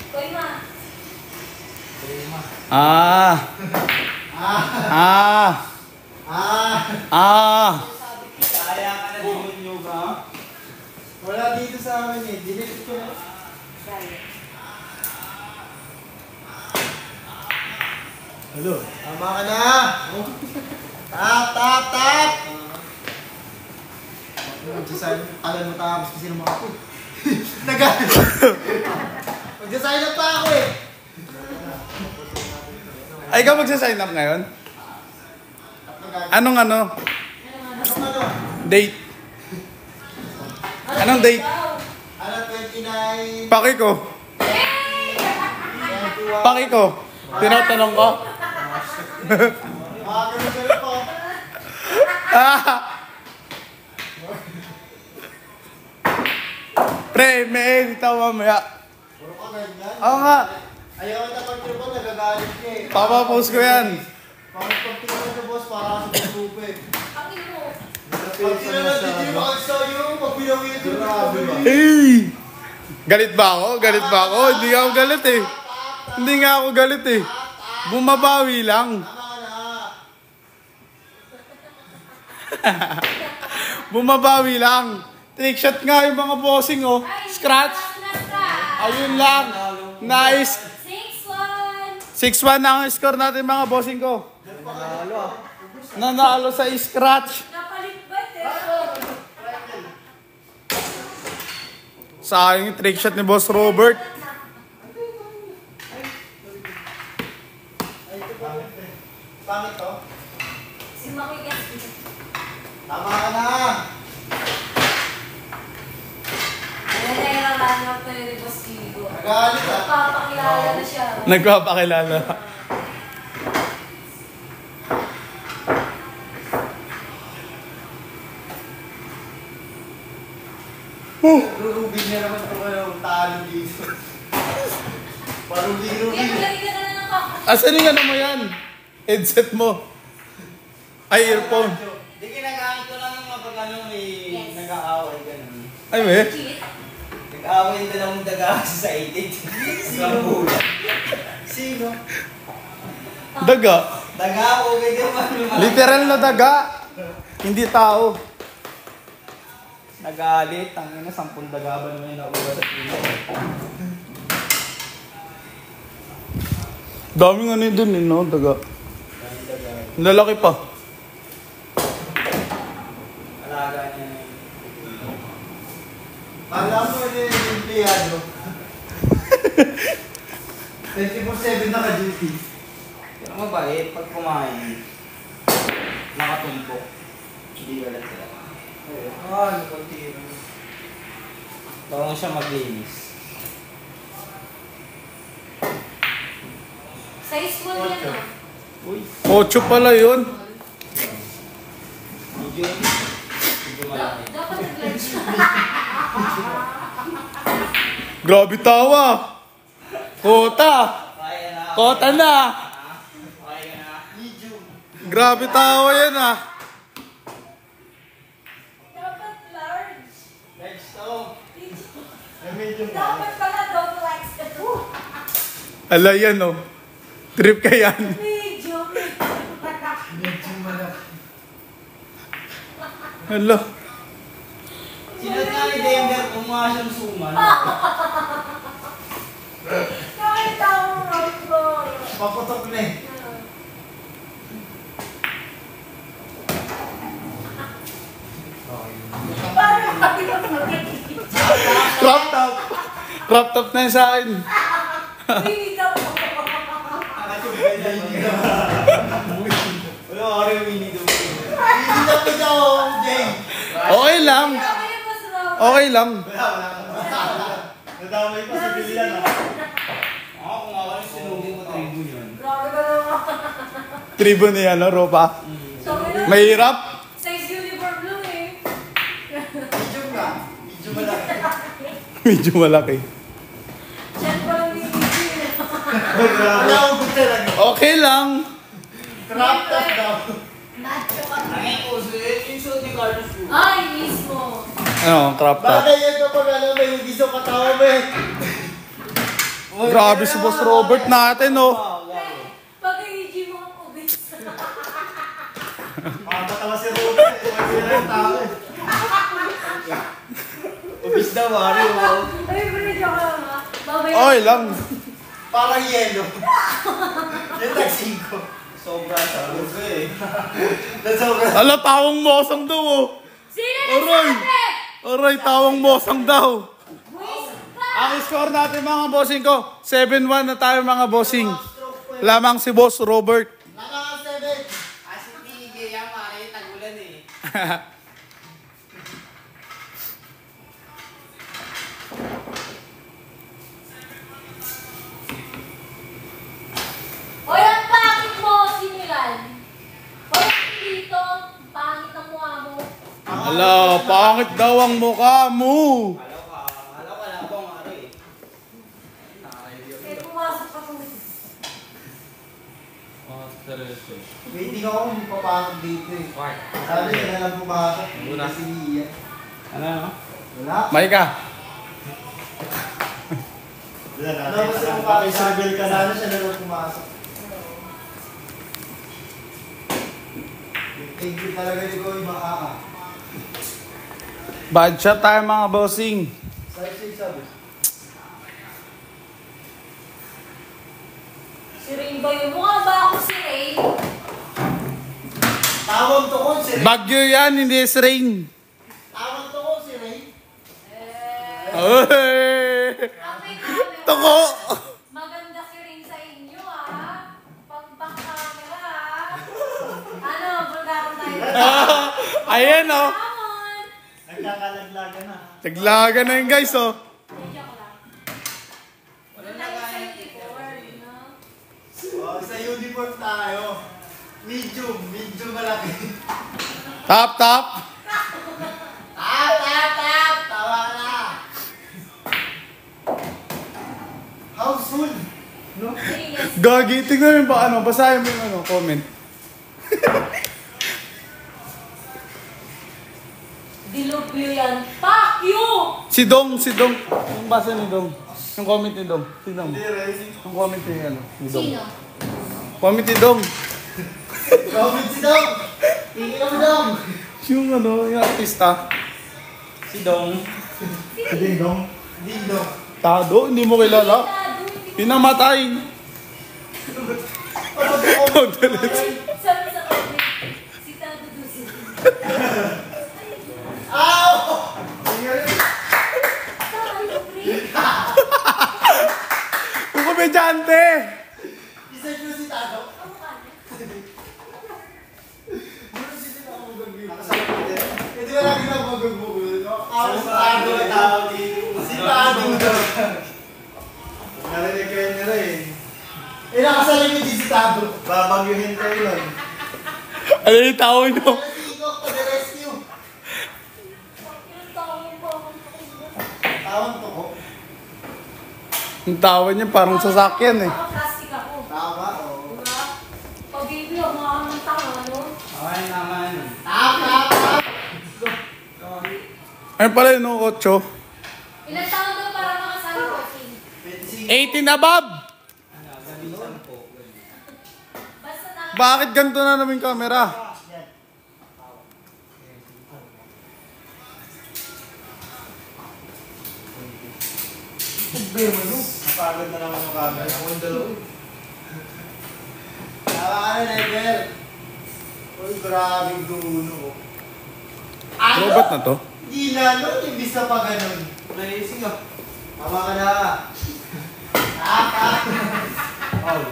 [SPEAKER 3] Koy ma.
[SPEAKER 1] Ah.
[SPEAKER 4] Kaya ka na din yung yoga.
[SPEAKER 2] Wala dito sa amin eh. Dinilit ko na. Hello. Tama ka na. Tap. Magsasign tagal mo tapos kasi naman ako. Nagalit. Magsasign up pa ako eh.
[SPEAKER 1] Ay, ikaw magsa-sign up ngayon? Anong
[SPEAKER 2] Ano?
[SPEAKER 1] date? Anong date?
[SPEAKER 2] Ano 29?
[SPEAKER 1] Paki ko. Tinatanong ko.
[SPEAKER 2] Mga ganun po.
[SPEAKER 1] Pre, may edit ako mamaya.
[SPEAKER 2] Puro ka ganyan.
[SPEAKER 1] Oo nga.
[SPEAKER 2] Ayaw na pag-tripod, nagagalit niya eh.
[SPEAKER 1] Papapost ko yan.
[SPEAKER 2] Bakit pag-tripod niya boss, para kasi pag-trupe.
[SPEAKER 3] Ang ino mo.
[SPEAKER 2] Pag sila nandito makagsayo, pag pinawin ito, grabe ba?
[SPEAKER 1] Hey! Galit ba ako? Hindi ako galit eh. Hindi nga ako galit eh. Bumabawi lang. Bumabawi lang. Take shot nga yung mga bossing oh. Scratch. Ayun lang. Nice.
[SPEAKER 3] 6-1.
[SPEAKER 1] 6-1 na ang score natin mga bossing ko. Nanalo sa scratch.
[SPEAKER 3] Napalit ba?
[SPEAKER 1] Sayang yung trick shot ni Boss Robert.
[SPEAKER 2] Pangit to.
[SPEAKER 3] Si Makoy Gaspi.
[SPEAKER 2] Tama ka na.
[SPEAKER 3] Ayan na yung ranap na yun ni Boss Kigo.
[SPEAKER 2] Nagalit ah.
[SPEAKER 3] Papakilala na siya.
[SPEAKER 1] Nagpapakilala.
[SPEAKER 2] Rurubin na naman ito kayo. Talo dito. Parubin-rubin.
[SPEAKER 3] Kaya lagi ka na lang ng kakot.
[SPEAKER 1] Asan yung ano mo yan? Headset mo. Ay, earphone.
[SPEAKER 2] Di ginagamit ko lang ng mga pag ano may
[SPEAKER 3] Yes.
[SPEAKER 2] nag-aaway ganun.
[SPEAKER 1] Ay, me?
[SPEAKER 3] Cheat.
[SPEAKER 2] Nag-aaway din akong daga sa 88. Sino? Sino?
[SPEAKER 1] Daga.
[SPEAKER 2] Daga ako, ganyan man.
[SPEAKER 1] Literal na daga. Hindi tao.
[SPEAKER 2] Nagalit, tangin na, 10 daga ba naman yung nakuha sa pila.
[SPEAKER 1] Daming ano yun dun, eh, no? Daga.
[SPEAKER 2] Dahil daga.
[SPEAKER 1] Lalaki pa.
[SPEAKER 2] Alaga niya na yun. Alam mo yun yung empleyado. 24/7 naka-duty. Pero mabait, pag kumain, nakatumpok. Hindi galat sila. Ano pag tiro? Bawang siya maglinis.
[SPEAKER 3] Size mo yan ah.
[SPEAKER 2] Uy,
[SPEAKER 1] 8 pala yun.
[SPEAKER 2] medyo malaki.
[SPEAKER 3] Dapat nag-large ka.
[SPEAKER 1] Grabe tawa. Kota.
[SPEAKER 2] Kaya na.
[SPEAKER 1] Kota na.
[SPEAKER 2] Kaya na. Medium.
[SPEAKER 1] Grabe tawa yan ah.
[SPEAKER 3] Dapat large.
[SPEAKER 2] Next to. Medium.
[SPEAKER 3] Dapat pala double X ka to.
[SPEAKER 1] Ala yan oh. Trip ka yan.
[SPEAKER 3] Medyo.
[SPEAKER 2] Medium malaki.
[SPEAKER 1] Ala.
[SPEAKER 2] Sinat nga ni Denver kung mga siyang suman.
[SPEAKER 3] Nakita mo Roslo.
[SPEAKER 2] Paputok na eh.
[SPEAKER 3] Parang kami na mag-ibig.
[SPEAKER 1] Crop top. Crop top na yun sa akin.
[SPEAKER 3] Hindi ka po.
[SPEAKER 2] Wala ka rin Winnie the Pooh. Winnie the Pooh daw, Jay.
[SPEAKER 1] Okay lang.
[SPEAKER 3] Kami yung mas Robert.
[SPEAKER 1] Okay lang.
[SPEAKER 2] Nadamay pa si Billian ah. Kung ako yung sinugin ko, tribo yun.
[SPEAKER 3] Grabe ka naman.
[SPEAKER 1] Tribo na yan, no, Ropa?
[SPEAKER 3] Sabi na,
[SPEAKER 1] Mahirap.
[SPEAKER 3] size uniform lang eh.
[SPEAKER 2] Medium ka. Medium malaki.
[SPEAKER 1] Medyo malaki.
[SPEAKER 3] Diyan pa lang yung video.
[SPEAKER 2] Wala akong gusto lang.
[SPEAKER 1] Okay lang.
[SPEAKER 2] Crop top daw.
[SPEAKER 3] Nacho ka.
[SPEAKER 2] Ang uso yun, yung suot ni Carlos Fu.
[SPEAKER 3] Ay, mismo.
[SPEAKER 1] Ano, crop top.
[SPEAKER 2] Bagay yan kapag alam mo yung giso katawa mo eh.
[SPEAKER 1] Grabe si Boss Robert natin, oh.
[SPEAKER 3] Pag i-gym mo ang ubis.
[SPEAKER 2] Makakatawa si Robert. Wala yung tao eh. Ubis daw, Mari.
[SPEAKER 3] Ay, brinidyo ka lang ha. Babay.
[SPEAKER 1] Okay lang.
[SPEAKER 2] Parang yelo. Yung tag-5. Sobra sa puso eh. Nasobra.
[SPEAKER 1] Ala, tawang mosang daw, oh.
[SPEAKER 3] Sino
[SPEAKER 1] Aray!
[SPEAKER 3] nagsabi?
[SPEAKER 1] Aray, tawang mosang daw.
[SPEAKER 3] Buwis ka.
[SPEAKER 1] Ang score natin mga bossing ko, 7-1 na tayo mga bossing. Lamang si Boss Robert.
[SPEAKER 2] Naka 7. Asi tigil yan, Mari. Tagulan eh.
[SPEAKER 3] Hoy, ang pangit mo, sinilan. Hoy, dito. Pangit ang mukha mo.
[SPEAKER 1] Ala, pangit daw ang mukha mo.
[SPEAKER 2] Alaw ka lang bang Mari eh.
[SPEAKER 3] Eh, pumasok pa kung
[SPEAKER 4] Seryoso.
[SPEAKER 2] Waiting ako kung papasok dito eh. Sabi niya na lang pumasok.
[SPEAKER 4] Wala.
[SPEAKER 2] Si Ian.
[SPEAKER 4] Ano?
[SPEAKER 2] Wala.
[SPEAKER 1] Maika.
[SPEAKER 2] Tapos yung papasok ka na siya na lang pumasok. Thank you talaga ni Koy Maaa.
[SPEAKER 1] Bad shot tayo mga bossing.
[SPEAKER 2] Sabi.
[SPEAKER 3] si Rain ba yun? Mukha ba ako si Rain?
[SPEAKER 2] Tawag to ko si Ray.
[SPEAKER 1] Bagyo yan, hindi is rain.
[SPEAKER 2] Tawag to ko si Ray.
[SPEAKER 1] Ay!
[SPEAKER 3] Kapit namin.
[SPEAKER 1] Toko!
[SPEAKER 3] Maganda si Rain sa inyo ah. Pag-back camera ah. Ano, bulgaran tayo.
[SPEAKER 1] Ayan, oh.
[SPEAKER 3] Hamon.
[SPEAKER 2] Nagkakalaglaga na.
[SPEAKER 1] Taglaga na yun, guys, oh.
[SPEAKER 3] Medyo ko lang.
[SPEAKER 2] Wala
[SPEAKER 3] Doon
[SPEAKER 2] na
[SPEAKER 3] tayo sa
[SPEAKER 2] kaya
[SPEAKER 3] uniform, no?
[SPEAKER 2] Oh, sa uniform tayo. Medium malaki.
[SPEAKER 1] Tap, tap.
[SPEAKER 2] Tap! Tawa na! Household. No?
[SPEAKER 3] Yes.
[SPEAKER 1] Gagi, tignan mo ba ano, basahin mo yung ano, comment.
[SPEAKER 3] Dilubyo yan. Fuck you!
[SPEAKER 1] Si Dong. Yung basa ni Dong. Yung comment ni Dong. Tignan mo. Yung comment ni ano, ni Dong.
[SPEAKER 3] Sino?
[SPEAKER 1] Comment ni Dong.
[SPEAKER 2] Comment si Dom. Tingin mo Dom.
[SPEAKER 1] Yung ano, yung artista.
[SPEAKER 4] Si Dong.
[SPEAKER 2] Ding Dong. Ding Dong.
[SPEAKER 1] Tado, hindi mo kilala. Pinamatay. Pagdalit.
[SPEAKER 3] Sabi sa comment, si Tado Dusin.
[SPEAKER 2] Ow!
[SPEAKER 1] Yung komedyante.
[SPEAKER 2] Isa siya si Tado. Hindi ba lagi na magagugol? Si Tado ang tawag dito. Si Tado daw. Narinig kayo nila eh. Eh, nakasalimit din si Tado. Babagyuhin kayo lang.
[SPEAKER 1] Ano yung tao nyo?
[SPEAKER 2] Nalatigok to the rescue.
[SPEAKER 3] Yung tao mo po.
[SPEAKER 2] Tawag to ko.
[SPEAKER 1] Yung tawa niya parang sasakyan eh.
[SPEAKER 3] Ako plastic ako.
[SPEAKER 2] Tama, oo.
[SPEAKER 3] Diba? Pag-baby, ang mga ng tao, ano?
[SPEAKER 4] Okay naman.
[SPEAKER 2] Tap.
[SPEAKER 1] Ayun pala yun, no, 8.
[SPEAKER 3] Ilang taon daw para makasali ko, King?
[SPEAKER 1] 18 above!
[SPEAKER 3] Basta na...
[SPEAKER 1] Bakit ganito na namin camera?
[SPEAKER 2] Problema no? Napagod na naman yung camera. Ako yung dalawa. Tama ka na, Never. Uy, grabing dulo ko.
[SPEAKER 1] Robot na to?
[SPEAKER 2] Hindi na, no? Imbis na pa ganun. Amazing ah. Tama ka na. Oh.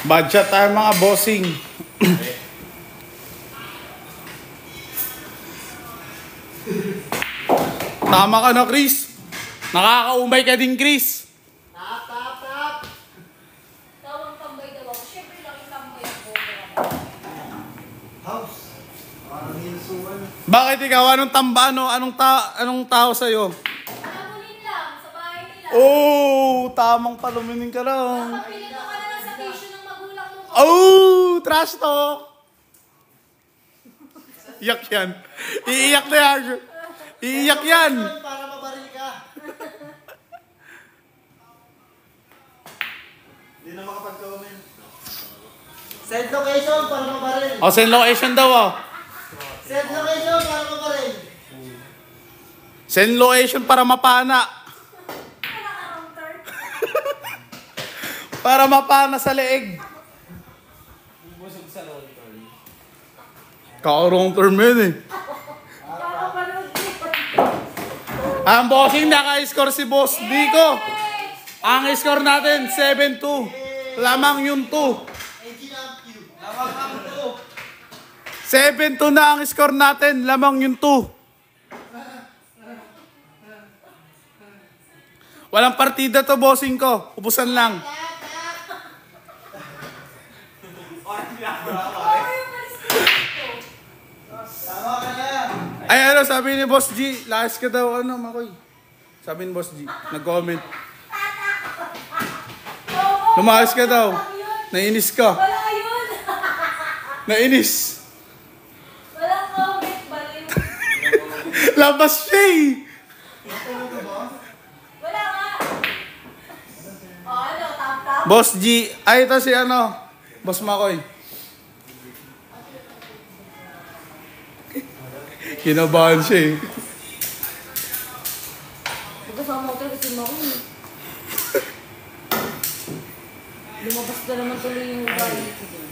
[SPEAKER 1] Bad shot tayo mga bossing. Tama ka na, Chris. Nakakaumay ka din, Chris.
[SPEAKER 2] Tap.
[SPEAKER 3] Tawang tambay daw ako. Siyempre, laki tambay ako.
[SPEAKER 2] House. Parang nilsuan.
[SPEAKER 1] Bakit ikaw? Anong tao sa'yo?
[SPEAKER 3] Namulin lang, sa bahay nila.
[SPEAKER 1] Oh, tamang paluminin ka lang.
[SPEAKER 3] Papilito ka na lang sa tissue ng magulang mo.
[SPEAKER 1] Oh, trash talk. Iyak yan. Iiyak na yan. Iiyak yan.
[SPEAKER 2] Para mabaril ka. Hindi na makapag-comment. Send location para mabaril.
[SPEAKER 1] O, send location daw, oh.
[SPEAKER 2] Send location para mabaril.
[SPEAKER 1] Send location para mapana.
[SPEAKER 3] Naka-counter.
[SPEAKER 1] Para mapana sa leeg.
[SPEAKER 4] Busog sa roll turn.
[SPEAKER 1] Ka-wrong term yun eh.
[SPEAKER 3] Kakapanood ko.
[SPEAKER 1] Ang bossing naka-score si Boss Dico. Ang score natin, 7-2. Lamang yung 2.
[SPEAKER 2] Engine up you.
[SPEAKER 4] Lamang ang to.
[SPEAKER 1] 7-2 na ang score natin, lamang yung 2. Walang partida to, bossing ko. Ubusan lang.
[SPEAKER 2] Tama ka na.
[SPEAKER 1] Ay, ano, sabi ni Boss G, last ka daw, ano, Makoy. Sabi ni Boss G, nag-comment. Lumayas ka daw. Nainis ka.
[SPEAKER 3] Wala yun.
[SPEAKER 1] Nainis.
[SPEAKER 3] Walang comment, baliw.
[SPEAKER 1] Labas siya eh.
[SPEAKER 3] Wala nga. O ano, tap-tap?
[SPEAKER 1] Boss G, ay ito si ano, Boss Makoy. Kinabahan siya eh.
[SPEAKER 3] Magkasama ko talaga si Mako. Lumabas ka naman tuloy yung galit ko dun.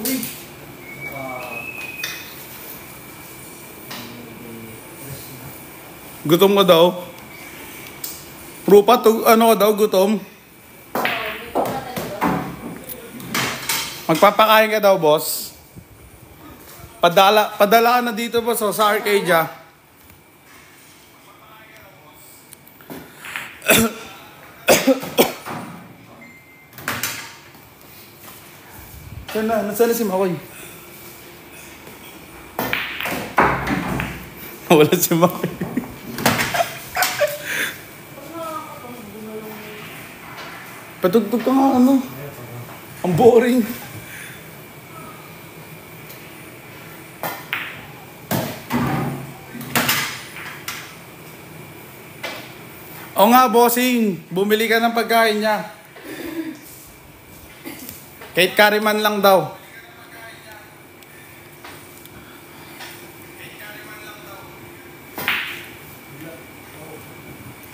[SPEAKER 2] Uy.
[SPEAKER 1] Gutom ka daw. Rupa, ano ka daw, gutom? Magpapakain ka daw, boss. Padala ka na dito, boss, sa Arcadia. Nasaan na si Makoy? Wala si Maki. Patugtog ka nga ano. Ang boring. O nga, bossing. Bumili ka ng pagkain niya. Kahit kariman lang daw.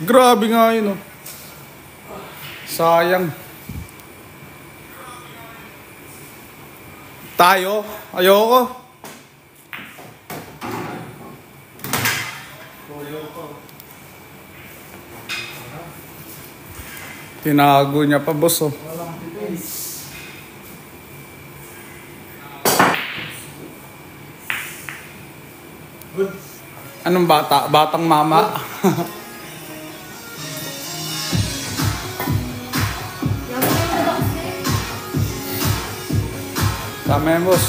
[SPEAKER 1] Grabe nga yun, oh. Sayang. Tayo? Ayoko. Tinago niya pa, boss, oh. Anong bata? Batang mama. Tama yan, boss.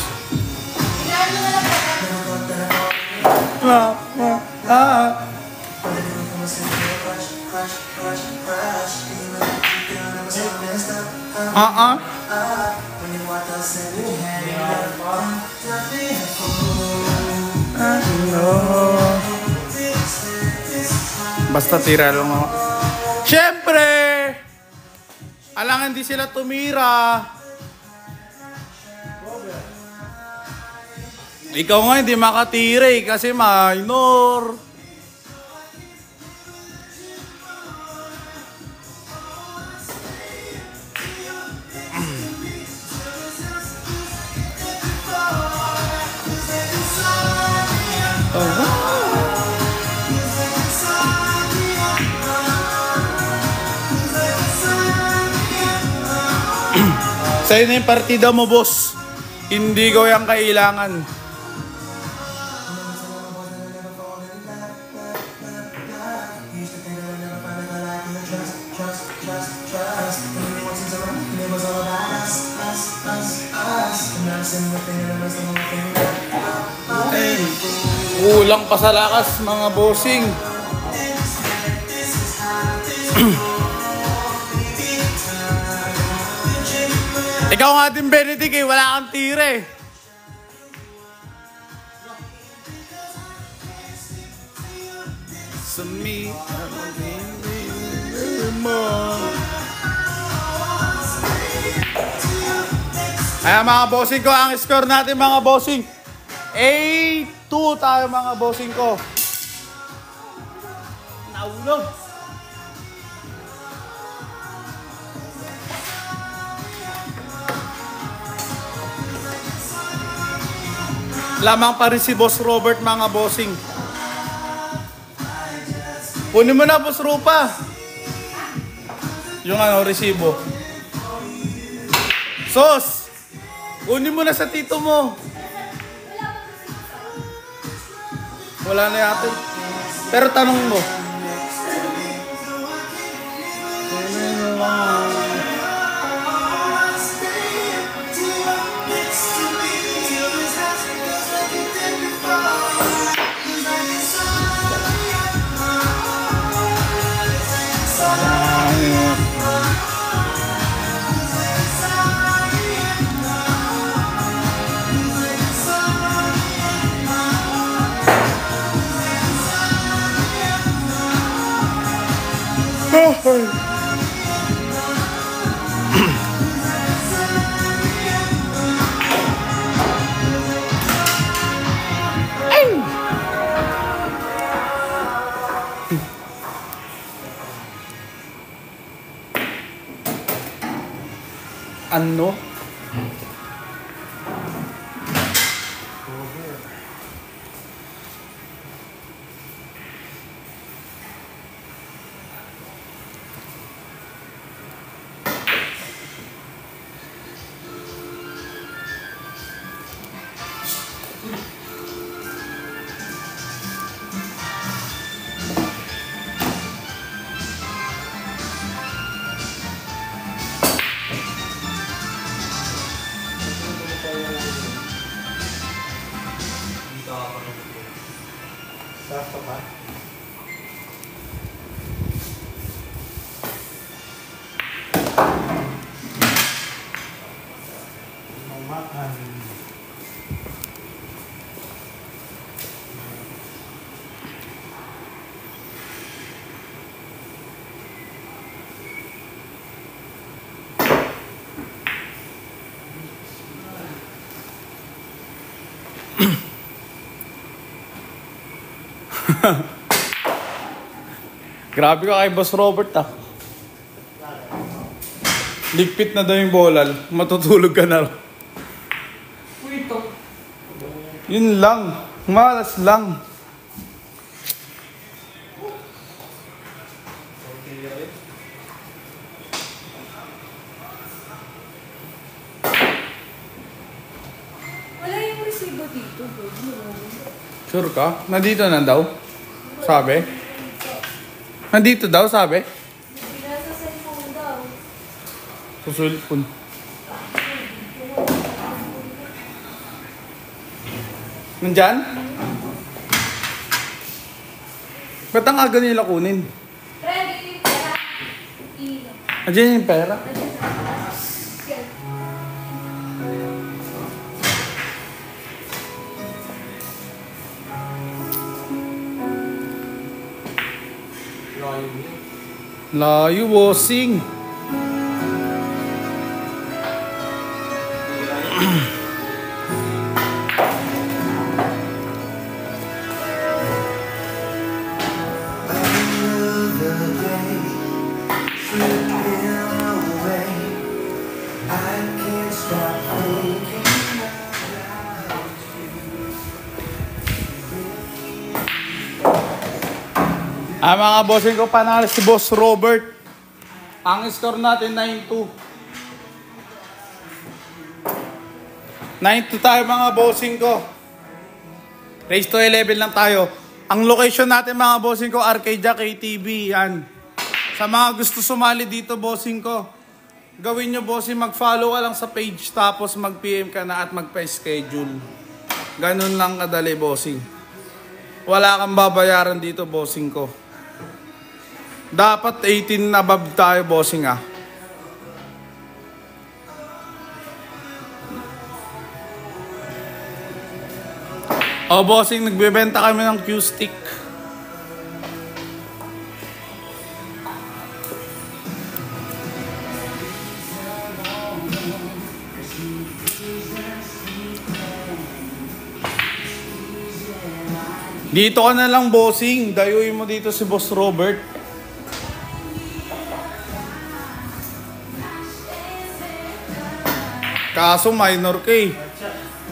[SPEAKER 1] Basta tira lang ako. Siyempre! Alangan di sila tumira. Ikaw nga hindi makatira eh, kasi minor. Sa'yo na yung partida mo, boss. Hindi ko yung kailangan. Kulang pa sa lakas, mga bossing. Ikaw nga din, Benedict, eh. Wala kang tire. Sa me, Ayan, mga bossing ko, ang score natin, mga bossing. 8-2 tayo, mga bossing ko. Naulog. Lamang pa rin si Boss Robert, mga bossing. Kunin mo na, Boss Rupa. Yung ano, resibo. Sos! Kunin mo na sa tito mo. Wala na yata. Pero tanong mo. Ano?
[SPEAKER 2] Sakto pa. Mamaan.
[SPEAKER 1] Grabe ka kay Boss Robert ah. Ligpit na daw yung bolal. Matutulog ka na.
[SPEAKER 4] Uy, ito.
[SPEAKER 1] Yun lang. Malas lang.
[SPEAKER 3] Wala yung resibo dito, bro.
[SPEAKER 1] Sure ka? Nandito na daw? Sabi? Nandito daw, sabi?
[SPEAKER 3] Nasa cellphone daw.
[SPEAKER 1] Susulpon. Nandyan? Ba't ang aga nila kunin?
[SPEAKER 3] Friend, ito yung pera. Ilo.
[SPEAKER 1] Andiyan yung pera.
[SPEAKER 4] Layo niya.
[SPEAKER 1] Layo, bossing. Mga bossing ko, panalo si Boss Robert. Ang score natin 9-2. 9-2 tayo mga bossing ko. Race to 11 lang tayo. Ang location natin mga bossing ko, Arcadia KTV. Yan. Sa mga gusto sumali dito bossing ko, gawin nyo bossing, mag-follow ka lang sa page tapos mag-PM ka na at magpa-schedule. Ganun lang kadali bossing. Wala kang babayaran dito bossing ko. Dapat 18 above tayo bossing ah. O bossing, nagbebenta kami ng Q-stick. Dito ka na lang bossing, dayuin mo dito si Boss Robert. Kaso minor ka eh.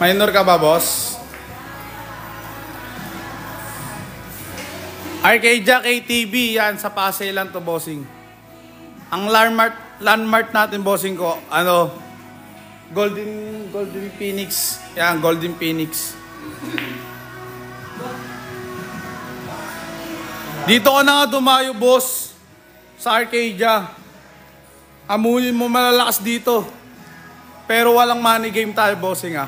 [SPEAKER 1] Minor ka ba boss? Arcadia KTV, yan sa Pasay lang to bossing. Ang landmark natin bossing ko, ano, Golden Phoenix. Yan, Golden Phoenix. Dito ka na nga dumayo boss sa Arcadia. Amunin mo malalakas dito. Pero walang money game tayo bossing ah.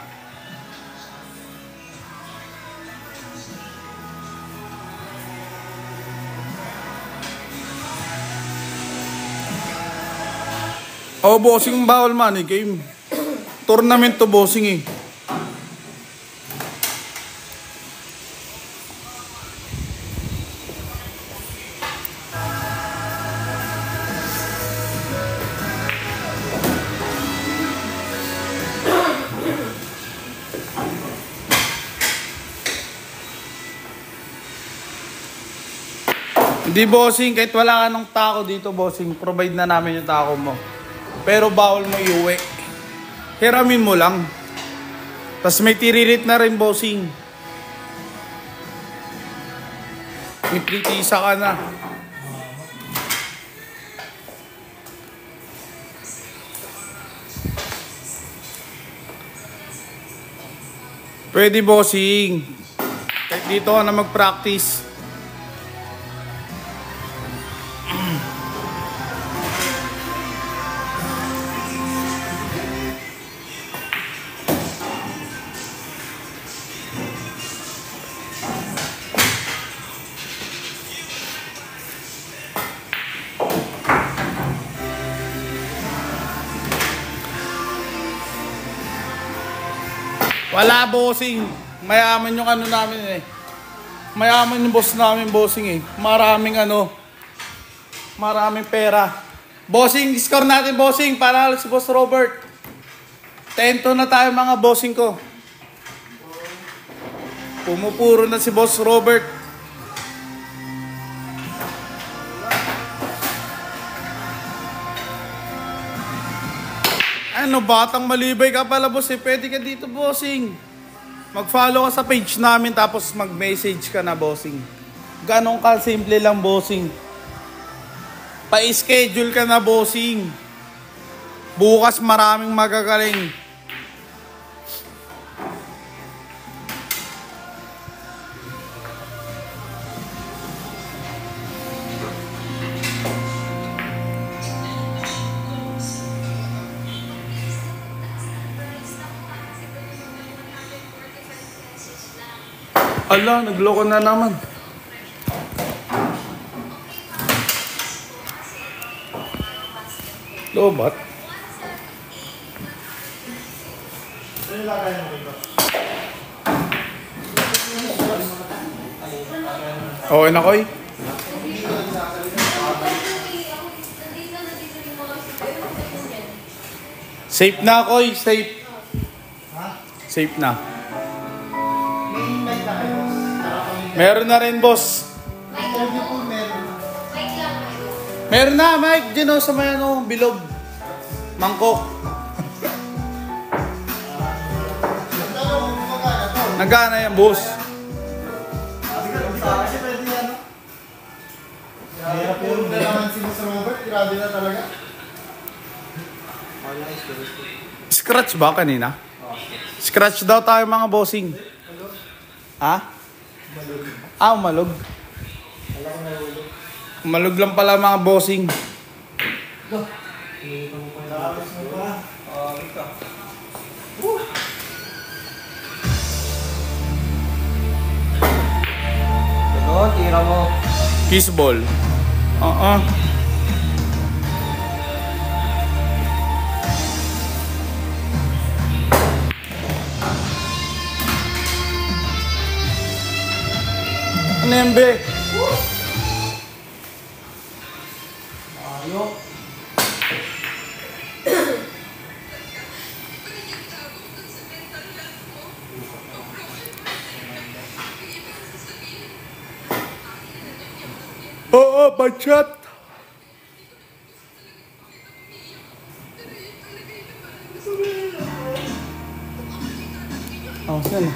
[SPEAKER 1] Oh bossing, bawal money game. Tournament to bossing eh. Hindi bossing, kahit wala ka ng taco dito bossing, provide na namin yung taco mo. Pero bawal mo iuwi. Hiramin mo lang. Tapos may tiririt na rin bossing. May pritisa ka na. Pwede bossing. Kahit dito ka na mag-practice. Wala, bossing. Mayaman yung ano namin eh. Mayaman yung boss namin, bossing eh. Maraming pera. Bossing, score natin, bossing. Para si Boss Robert. 10-2 na tayo mga bossing ko. Pumupuro na si Boss Robert. Ano, batang malibay ka pala, boss eh. Pwede ka dito, bossing. Mag-follow ka sa page namin tapos mag-message ka na, bossing. Ganon ka, simple lang, bossing. Pa-schedule ka na, bossing. Bukas maraming magagaling. Ala, nagloko na naman. Lobat? Okay na, Koy? Safe na, Koy. Safe. Safe na. Meron na rin, boss. Meron na, Mike. Diyan o, sa may ano, bilog. Mangkok. Nagana yan, boss.
[SPEAKER 2] Hirap yung naman si Mr. Robert. Grabe na talaga.
[SPEAKER 1] Scratch ba kanina? Scratch daw tayo mga bossing. Ha? Ah, umalog. Umalog lang pala mga bossing.
[SPEAKER 2] Ito, tira mo.
[SPEAKER 1] Peace ball. Ano yan, be?
[SPEAKER 2] Ayok.
[SPEAKER 1] Oo, bachat. Oh, saan?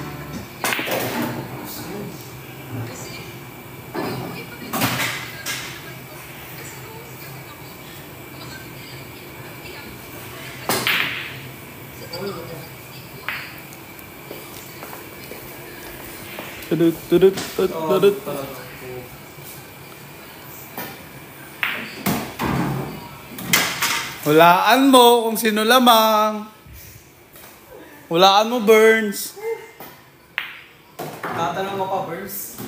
[SPEAKER 1] Tudut. Hulaan mo kung sino lamang. Hulaan mo, Burns.
[SPEAKER 2] Tatanong mo pa, Burns.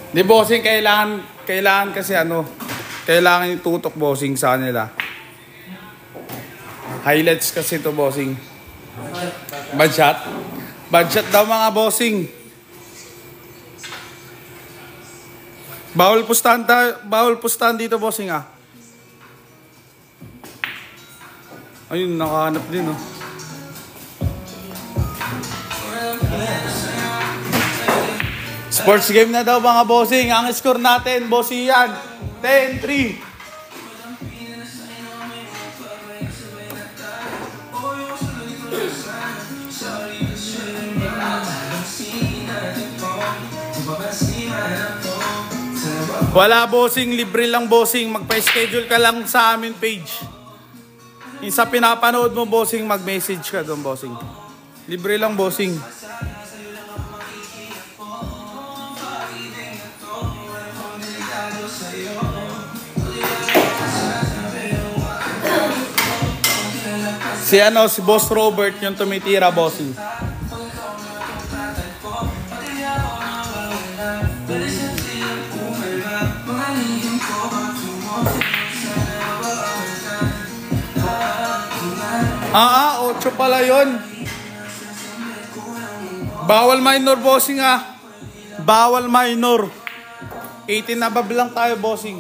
[SPEAKER 1] Di, bossing, kailangan kasi kailangan itutok, bossing, sa kanila. Highlights kasi to, bossing. Bad shot? Bad shot daw mga bossing. Bawal pustahan dito, bossing, ah. Ayun, nakahanap din, oh. Sports game na daw mga bossing. Ang score natin, bossing yan. 10-3. Wala, bossing, libre lang, bossing. Magpa-schedule ka lang sa amin page. Yung sa pinapanood mo, bossing, mag-message ka doon, bossing. Libre lang, bossing. Si Boss Robert yung tumitira, bossing. 8 pala yun. Bawal minor, bossing ah. Bawal minor. 18 na above lang tayo, bossing.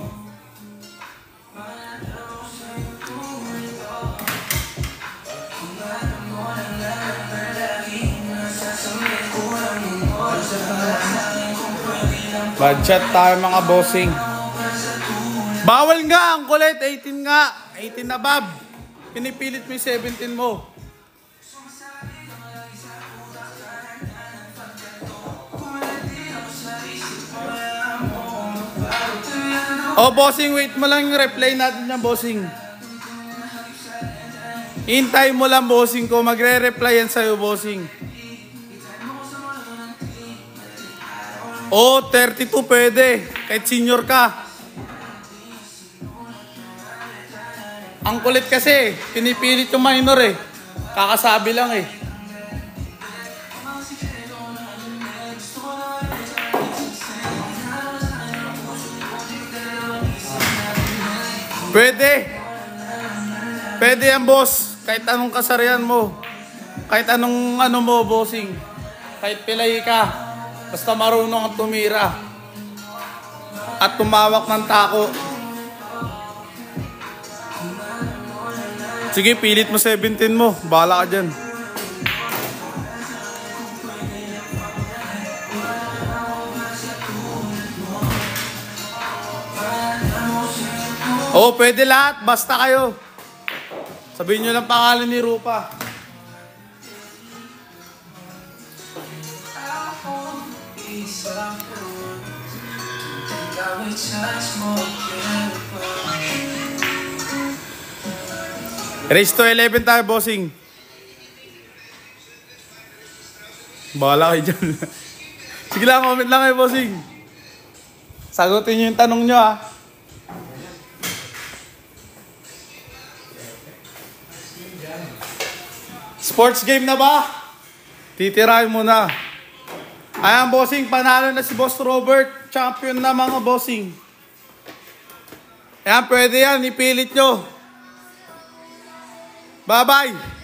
[SPEAKER 1] Budget tayo mga bossing. Bawal nga ang kulit, 18 nga. 18 above. Pinipilit mo yung 17 mo. Oh, bossing, wait mo lang yung reply natin yan, bossing. Hintay mo lang, bossing ko. Magre-reply yan sa'yo, bossing. Oh, 32 pwede. Kahit senior ka. Ang kulit kasi, pinipilit yung minor eh. Kakasabi lang eh. Pwede. Pwede yan, boss. Kahit anong kasarian mo. Kahit anong ano mo, bossing. Kahit pilay ka. Basta marunong ang tumira. At tumawak ng tako. Sige, pilit mo 17 mo. Bahala ka dyan. Oo, pwede lahat. Basta kayo. Sabihin nyo lang pangalan ni Rupa. Race to 11 tayo, bossing. Bahala kayo dyan. Sige lang, comment lang kayo, bossing. Sagutin nyo yung tanong nyo, ha. Sports game na ba? Titirahin mo na. Ayan, bossing, panalo na si Boss Robert. Champion na mga bossing. Ayan, pwede yan. Ipilit nyo. Bye-bye.